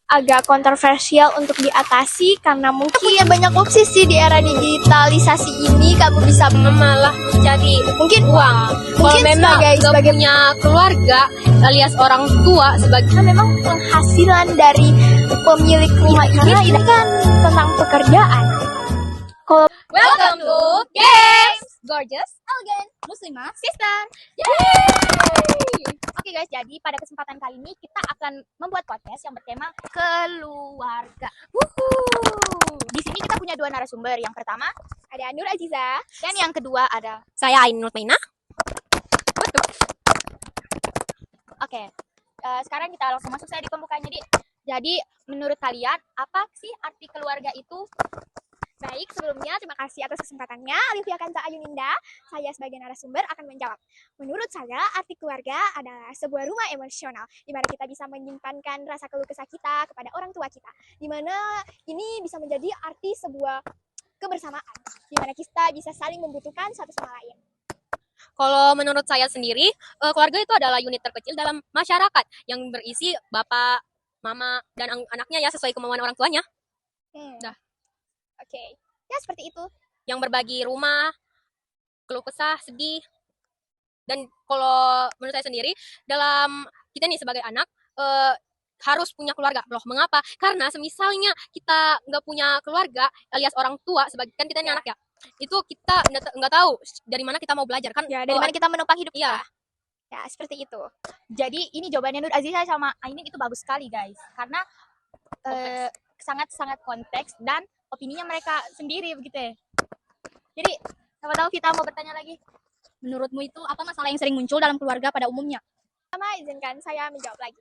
agak kontroversial untuk diatasi karena mungkin punya banyak opsi sih di era digitalisasi ini. Kamu bisa malah jadi mungkin uang. Kalau memang sebagai punya keluarga alias orang tua sebagai memang penghasilan dari pemilik rumah ini kan tentang pekerjaan. Welcome to Games Gorgeous, Elegant, Muslimah, Sister. Oke guys, jadi pada kesempatan kali ini kita akan membuat podcast yang bertema keluarga. Di sini kita punya dua narasumber. Yang pertama ada Nur Aziza dan yang kedua ada saya Ainur Maina. Oke, sekarang kita langsung masuk saya di pembukanya, Di. Jadi menurut kalian apa sih arti keluarga itu? Baik, sebelumnya terima kasih atas kesempatannya. Alivia Kanta Ayuninda, saya sebagai narasumber akan menjawab. Menurut saya, arti keluarga adalah sebuah rumah emosional di mana kita bisa menyimpankan rasa keluh kesah kita kepada orang tua kita. Di mana ini bisa menjadi arti sebuah kebersamaan, di mana kita bisa saling membutuhkan satu sama lain. Kalau menurut saya sendiri, keluarga itu adalah unit terkecil dalam masyarakat yang berisi bapak, mama, dan anaknya ya sesuai kemauan orang tuanya. Dah. Oke, ya seperti itu. Yang berbagi rumah, keluh kesah, sedih. Dan kalau menurut saya sendiri, dalam kita nih sebagai anak, harus punya keluarga. Loh, mengapa? Karena semisalnya kita nggak punya keluarga, alias orang tua, kan kita ini anak ya, itu kita nggak tahu dari mana kita mau belajar. Kan ya, dari mana kita menopang hidup kita. Ya, seperti itu. Jadi ini jawabannya Nur Aziza sama Ainin itu bagus sekali guys. Karena sangat-sangat konteks dan opininya mereka sendiri begitu ya. Jadi, siapa tahu kita mau bertanya lagi. Menurutmu itu apa masalah yang sering muncul dalam keluarga pada umumnya? Pertama, izinkan saya menjawab lagi.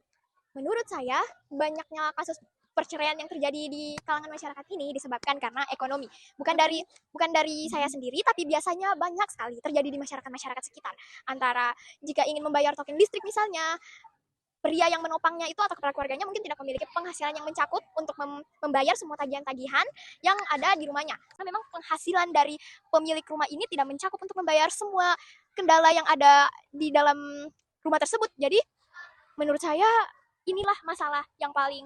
Menurut saya, banyaknya kasus perceraian yang terjadi di kalangan masyarakat ini disebabkan karena ekonomi. Bukan dari saya sendiri, tapi biasanya banyak sekali terjadi di masyarakat sekitar. Antara jika ingin membayar token listrik misalnya, pria yang menopangnya itu atau kepala keluarganya mungkin tidak memiliki penghasilan yang mencakup untuk membayar semua tagihan-tagihan yang ada di rumahnya. Karena memang penghasilan dari pemilik rumah ini tidak mencakup untuk membayar semua kendala yang ada di dalam rumah tersebut. Jadi menurut saya inilah masalah yang paling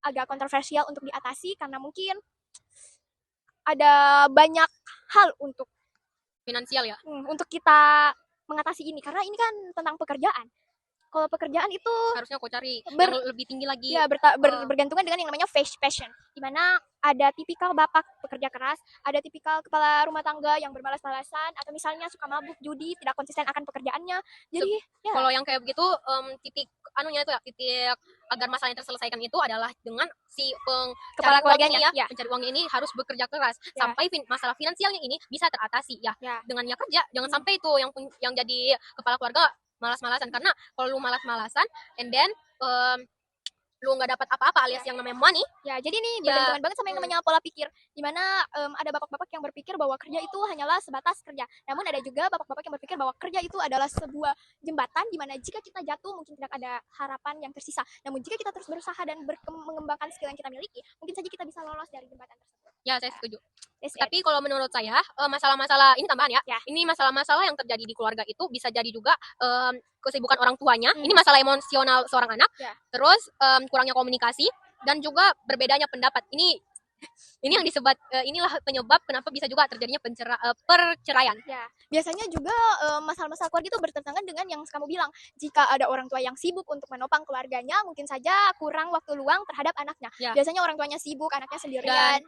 agak kontroversial untuk diatasi karena mungkin ada banyak hal untuk finansial ya. Untuk kita mengatasi ini karena ini kan tentang pekerjaan. Kalau pekerjaan itu harusnya kau cari yang lebih tinggi lagi. Ya, bergantungan dengan yang namanya passion, di mana ada tipikal bapak pekerja keras, ada tipikal kepala rumah tangga yang bermalas-malasan, atau misalnya suka mabuk, judi, tidak konsisten akan pekerjaannya. Jadi, ya. Kalau yang kayak begitu, titik agar masalah yang terselesaikan itu adalah dengan si kepala keluarganya ya, pencari uangnya ini harus bekerja keras sampai masalah finansialnya ini bisa teratasi ya. Dengan kerja, jangan sampai itu yang jadi kepala keluarga malas-malasan, karena kalau lu malas-malasan and then lu nggak dapat apa-apa alias yang namanya money ya, jadi ini bergantungan banget sama yang namanya pola pikir, dimana ada bapak-bapak yang berpikir bahwa kerja itu hanyalah sebatas kerja, namun ada juga bapak-bapak yang berpikir bahwa kerja itu adalah sebuah jembatan dimana jika kita jatuh mungkin tidak ada harapan yang tersisa, namun jika kita terus berusaha dan mengembangkan skill yang kita miliki, mungkin saja kita bisa lolos dari jembatan tersebut. Ya, saya setuju. Tapi kalau menurut saya, masalah-masalah ini tambahan ya. Ini masalah-masalah yang terjadi di keluarga itu bisa jadi juga kesibukan orang tuanya. Ini masalah emosional seorang anak. Terus kurangnya komunikasi dan juga berbedanya pendapat. Ini yang disebut inilah penyebab kenapa bisa juga terjadinya perceraian. Ya, biasanya juga masalah-masalah keluarga itu bertentangan dengan yang kamu bilang. Jika ada orang tua yang sibuk untuk menopang keluarganya, mungkin saja kurang waktu luang terhadap anaknya. Biasanya orang tuanya sibuk, anaknya sendirian.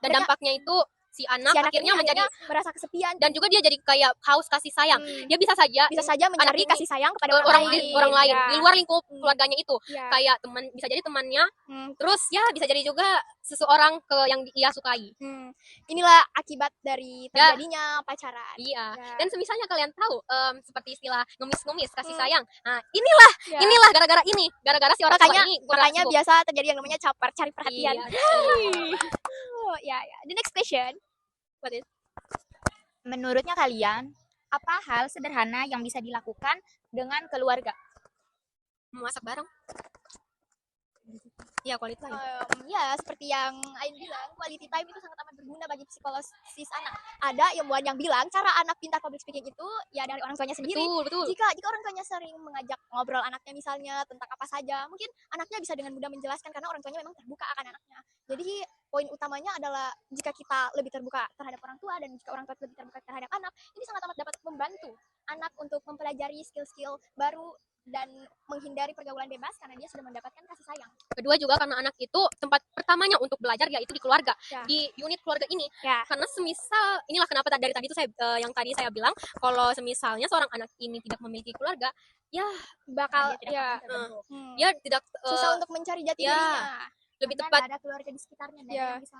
Dan dampaknya itu si anak akhirnya menjadi merasa kesepian dan juga dia jadi kayak haus kasih sayang. Dia bisa saja mencari kasih sayang kepada orang lain di luar lingkup keluarganya itu. Kayak teman, bisa jadi temannya. Terus ya bisa jadi juga seseorang yang dia sukai. Inilah akibat dari terjadinya pacaran. Dan semisalnya kalian tahu seperti istilah ngemis-ngemis kasih sayang. Nah, inilah gara-gara si orang tua ini. Makanya biasa terjadi yang namanya caper, cari perhatian. The next question. What is? Menurutnya kalian, apa hal sederhana yang bisa dilakukan dengan keluarga? Memasak bareng. Iya, quality time. Ya seperti yang Ain bilang, quality time itu sangat amat berguna bagi psikologis anak. Ada ilmuwan yang bilang cara anak pintar public speaking itu ya dari orang tuanya sendiri. Betul. Jika orang tuanya sering mengajak ngobrol anaknya misalnya tentang apa saja, mungkin anaknya bisa dengan mudah menjelaskan karena orang tuanya memang terbuka akan anaknya. Jadi poin utamanya adalah jika kita lebih terbuka terhadap orang tua dan jika orang tua lebih terbuka terhadap anak, ini sangat amat dapat membantu anak untuk mempelajari skill-skill baru dan menghindari pergaulan bebas karena dia sudah mendapatkan kasih sayang. Kedua juga karena anak itu tempat pertamanya untuk belajar yaitu di keluarga, di unit keluarga ini. Karena semisal inilah kenapa dari tadi itu saya yang tadi saya bilang kalau semisalnya seorang anak ini tidak memiliki keluarga, ya bakal dia tidak susah untuk mencari jati dirinya. Lebih tepat ada keluarga di sekitarnya yang bisa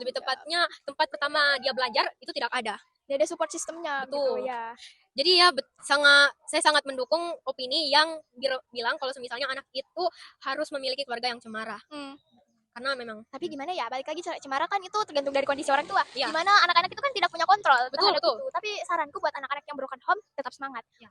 lebih tepatnya tempat pertama dia belajar itu tidak ada. Dia ada support sistemnya. Betul. Gitu, ya. Jadi ya saya sangat mendukung opini yang bilang kalau misalnya anak itu harus memiliki keluarga yang cemara. Karena memang. Tapi gimana ya? Balik lagi cemara kan itu tergantung dari kondisi orang tua. Ya. Gimana anak-anak itu kan tidak punya kontrol. Betul. Itu. Tapi saranku buat anak-anak yang broken home tetap semangat. Ya.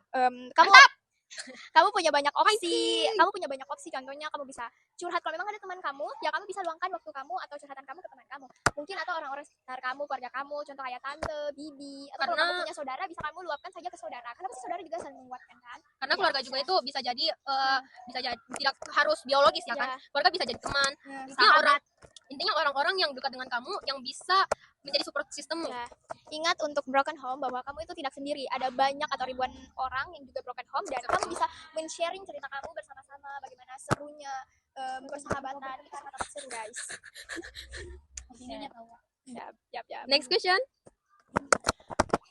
Kamu punya banyak opsi. Kamu punya banyak opsi. Contohnya kamu bisa curhat kalau memang ada teman kamu, ya kamu bisa luangkan waktu kamu atau curhatan kamu ke teman kamu. Mungkin atau orang-orang sekitar kamu, keluarga kamu, contoh kayak tante, bibi, atau kalau kamu punya saudara bisa kamu luapkan saja ke saudara. Karena pasti saudara juga saling menguatkan kan. Karena keluarga juga itu bisa jadi tidak harus biologis ya kan. Keluarga bisa jadi teman. Intinya orang-orang yang dekat dengan kamu yang bisa menjadi support systemmu. Ingat untuk broken home bahwa kamu itu tidak sendiri. Ada banyak atau ribuan orang yang juga broken home dan kamu bisa men-sharing cerita kamu bersama-sama bagaimana serunya persahabatan. Itu sangat seru guys. Next question.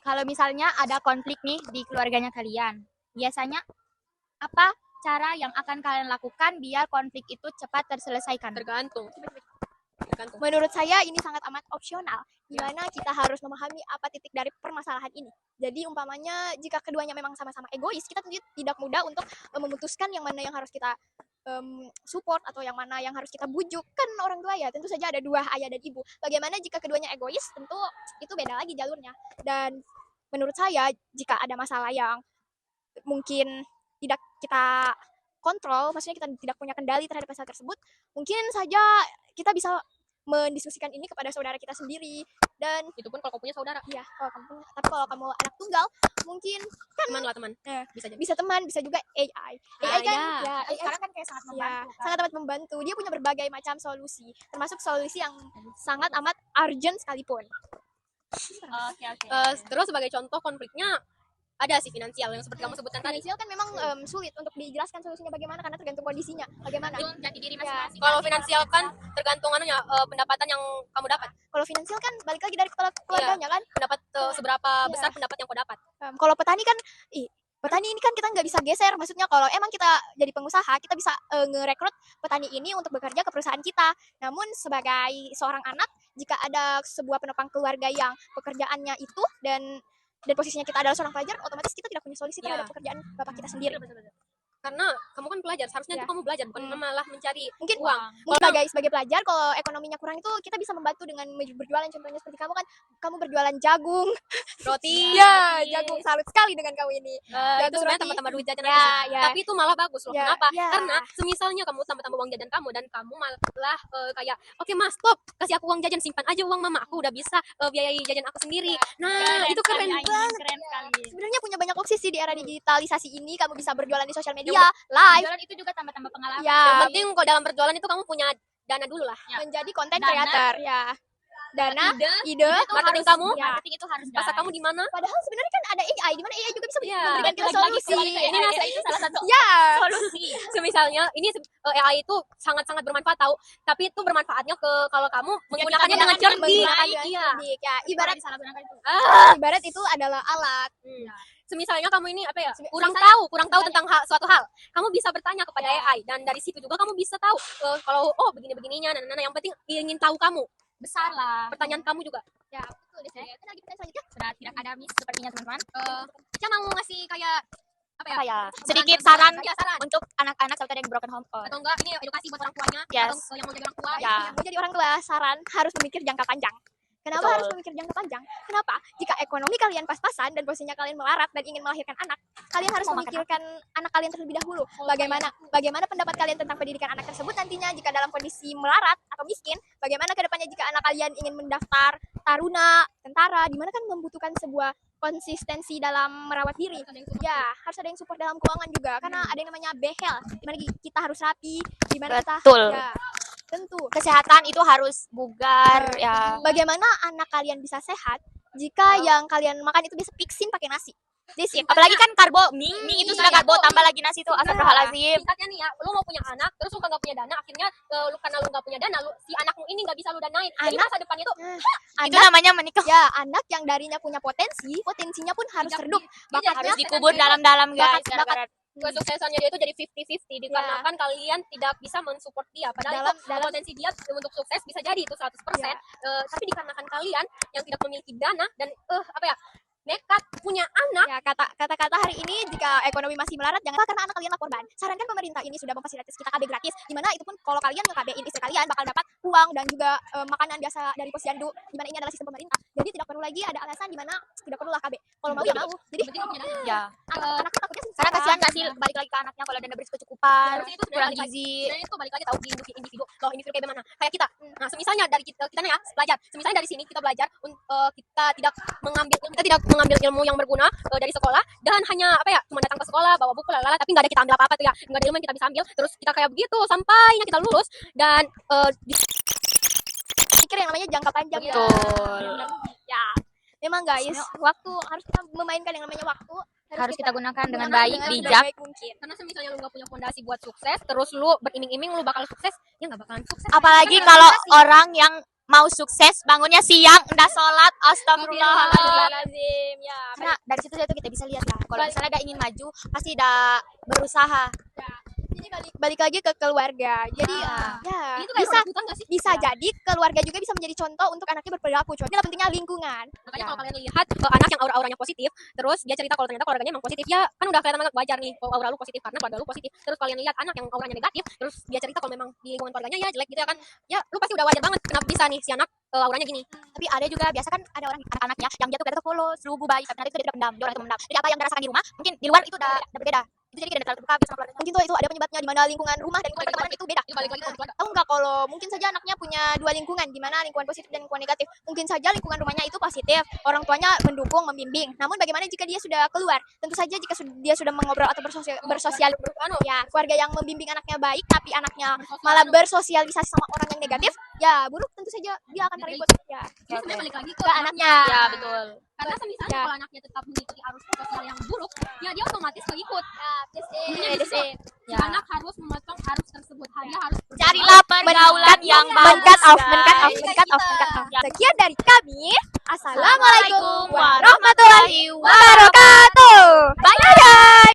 Kalau misalnya ada konflik nih di keluarganya kalian, biasanya apa cara yang akan kalian lakukan biar konflik itu cepat terselesaikan? Tergantung. Menurut saya ini sangat amat opsional, di mana kita harus memahami apa titik dari permasalahan ini. Jadi umpamanya jika keduanya memang sama-sama egois, kita tentu tidak mudah untuk memutuskan yang mana yang harus kita support atau yang mana yang harus kita bujuk. Kan orang tua ya, tentu saja ada dua, ayah dan ibu. Bagaimana jika keduanya egois, tentu itu beda lagi jalurnya. Dan menurut saya jika ada masalah yang mungkin tidak kita kontrol, maksudnya kita tidak punya kendali terhadap masalah tersebut, mungkin saja kita bisa mendiskusikan ini kepada saudara kita sendiri. Dan itu pun kalau kamu punya saudara. Iya, kalau kamu punya. Tapi kalau kamu anak tunggal, mungkin kan teman. Bisa teman, bisa juga AI. AI kan AI sekarang kan kayak sangat membantu. Kan? Sangat amat membantu. Dia punya berbagai macam solusi, termasuk solusi yang sangat amat urgent sekalipun. Oke. Terus sebagai contoh konfliknya ada sih finansial yang seperti kamu sebutkan tadi. Finansial kan memang sulit untuk dijelaskan solusinya bagaimana karena tergantung kondisinya. Bagaimana? Jati diri masing-masing. Kalau finansial kan tergantung pendapatan yang kamu dapat. Kalau finansial kan balik lagi dari kepala keluarganya kan. Pendapat seberapa besar pendapat yang kau dapat. Kalau petani kan petani ini kan kita nggak bisa geser, maksudnya kalau emang kita jadi pengusaha, kita bisa ngerekrut petani ini untuk bekerja ke perusahaan kita. Namun sebagai seorang anak, jika ada sebuah penopang keluarga yang pekerjaannya itu dan posisinya kita adalah seorang pelajar, otomatis kita tidak punya solusi terhadap pekerjaan bapak kita sendiri. Karena kamu kan pelajar, seharusnya itu kamu belajar bukan malah mencari mungkin uang. Sebagai pelajar, kalau ekonominya kurang itu kita bisa membantu dengan berjualan. Contohnya seperti kamu kan, kamu berjualan jagung, roti. Jagung, salut sekali dengan kamu ini. Itu sebenarnya tambah-tambah duit jajan tapi itu malah bagus loh. Kenapa? Karena semisalnya kamu tambah-tambah uang jajan kamu dan kamu malah kayak oke mas, stop, kasih aku uang jajan, simpan aja uang mama, aku udah bisa biayai jajan aku sendiri. Itu keren banget. Sebenarnya punya banyak opsi sih di era digitalisasi ini. Kamu bisa berjualan di sosial media, live. Berjualan itu juga tambah-tambah pengalaman. Yang penting kalau dalam berjualan itu kamu punya dana dulu lah. Menjadi konten creator. Dana, ide, marketing kamu. Marketing itu harus pasar kamu di mana? Padahal sebenarnya kan ada AI, di mana AI juga bisa memberikan kita solusi. Ini itu salah satu solusi. Misalnya ini AI itu sangat-sangat bermanfaat tahu, tapi itu bermanfaatnya kalau kamu menggunakannya dengan cerdik. Ibarat itu adalah alat. Semisalnya kamu ini kurang tahu tentang suatu hal, kamu bisa bertanya kepada AI dan dari situ juga kamu bisa tahu kalau begini-begininya, yang penting ingin tahu kamu besar lah pertanyaan kamu juga. Betul deh. Kan lagi pertanyaan selanjutnya sudah tidak ada miss sepertinya teman-teman. Saya mau ngasih kayak sedikit saran untuk anak-anak saudara yang broken home atau enggak ini edukasi buat orang tuanya atau yang mau jadi orang tua. Mau jadi orang tua, saran harus memikir jangka panjang. Kenapa Betul. harus memikir jangka panjang? Kenapa? Jika ekonomi kalian pas-pasan dan posisinya kalian melarat dan ingin melahirkan anak, kalian harus Mau makan memikirkan anak kalian terlebih dahulu. Bagaimana pendapat kalian tentang pendidikan anak tersebut nantinya jika dalam kondisi melarat atau miskin? Bagaimana kedepannya jika anak kalian ingin mendaftar taruna, tentara, di mana kan membutuhkan sebuah konsistensi dalam merawat diri. Ya, harus ada yang support dalam keuangan juga, karena ada yang namanya behel, di mana kita harus rapi, di mana kita Betul. ya, tentu. Kesehatan itu harus bugar ya. Bagaimana anak kalian bisa sehat jika yang kalian makan itu bisa fixin pakai nasi? Apalagi kan karbo, mie itu sudah karbo, tambah lagi nasi itu astagfirullahaladzim. Tingkatnya nih ya, lu mau punya anak, terus lu kagak punya dana, akhirnya karena lu gak punya dana, si anakmu ini gak bisa lu danain. Jadi masa depannya tuh Itu namanya menikah. Ya, anak yang darinya punya potensinya pun harus redup. Harus dikubur dalam-dalam guys. bakat kesuksesannya dia itu jadi 50-50 dikarenakan kalian tidak bisa mensupport dia padahal Dalam- potensi dia untuk sukses bisa jadi itu 100%. Tapi dikarenakan kalian yang tidak memiliki dana dan nekat punya anak. Ya, kata-kata hari ini jika ekonomi masih melarat jangan karena anak kalianlah korban. Sarankan pemerintah ini sudah memfasilitasi kita KB gratis, di mana itu pun kalau kalian nge-KB-in istri kalian bakal dapat uang dan juga makanan biasa dari posyandu, di mana ini adalah sistem pemerintah. Jadi tidak perlu lagi ada alasan di mana tidak perlulah KB. Kalau mau ya mau. Jadi Ya. anak tuh takutnya Karena kasihan gak sih balik lagi ke anaknya kalau dana berkecukupan, Terus itu kurang sebenarnya gizi. Sebenarnya itu balik lagi tahu di individu. Kalau individu kayak gimana? Kayak kita. Nah, semisalnya dari kita nih ya belajar. Semisalnya dari sini kita belajar, kita tidak mengambil ilmu yang berguna dari sekolah dan hanya cuma datang ke sekolah bawa buku lalala tapi nggak ada kita ambil apa-apa tuh ya. Nggak ada ilmu yang kita bisa ambil. Terus kita kayak begitu sampainya kita lulus dan pikir yang namanya jangka panjang. Betul. Ya. Memang guys, waktu harus kita memainkan yang namanya waktu Harus kita gunakan dengan gunakan baik, dengan bijak. sebaik mungkin. karena semisalnya lu nggak punya fondasi buat sukses, terus lu beriming-iming lu bakal sukses, ya nggak bakalan sukses. Apalagi kalau orang yang mau sukses bangunnya siang, udah sholat, astagfirullahaladzim. Astagfirullahaladzim. Ya, Karena dari situ kita bisa lihat ya, kalau misalnya dia ingin maju, pasti udah berusaha. jadi balik lagi ke keluarga. Jadi ya Itu kayak bisa orang hutan nggak sih? bisa jadi keluarga juga bisa menjadi contoh untuk anaknya berperilaku. Cuma inilah pentingnya lingkungan. Makanya kalau kalian lihat anak yang aura-auranya positif, terus dia cerita kalau ternyata keluarganya emang positif, ya kan udah kelihatan banget wajar nih kalau aura lu positif karena keluarga lu positif. Terus kalian lihat anak yang auranya negatif, terus dia cerita kalau memang di lingkungan keluarganya ya jelek gitu ya kan. Ya lu pasti udah wajar banget kenapa bisa nih si anak auranya gini. Tapi ada juga biasa kan ada orang anak-anaknya yang dia tuh kata follow seribu baik, tapi nanti itu dia tidak pendam, dia orang itu mendam. Jadi apa yang dirasakan di rumah, mungkin di luar itu udah berbeda. Itu jadi tidak terlalu terbuka sama keluarganya. Mungkin tuh itu ada penyebabnya di mana lingkungan rumah dan lingkungan pertemanan itu beda. Itu balik lagi ke keluarga. Tahu nggak kalau mungkin saja anaknya punya dua lingkungan, di mana lingkungan positif dan lingkungan negatif. Mungkin saja lingkungan rumahnya itu positif, orang tuanya mendukung, membimbing. Namun bagaimana jika dia sudah keluar? Tentu saja jika dia sudah mengobrol atau bersosial, ya keluarga yang membimbing anaknya baik, tapi anaknya malah bersosialisasi sama orang yang negatif, ya buruk. Tentu saja dia akan terikut. Ya, Jadi sebenarnya balik lagi ke anaknya. Ya betul. Karena misalnya kalau anaknya tetap mengikuti arus sosial yang buruk, ya dia otomatis keikut. Intinya di situ. Ya. Anak harus memotong arus tersebut. Dia harus Carilah pergaulan yang bagus. Men-cut off. Ya. Sekian dari kami. Assalamualaikum Assalamualaikum warahmatullahi wabarakatuh. Bye.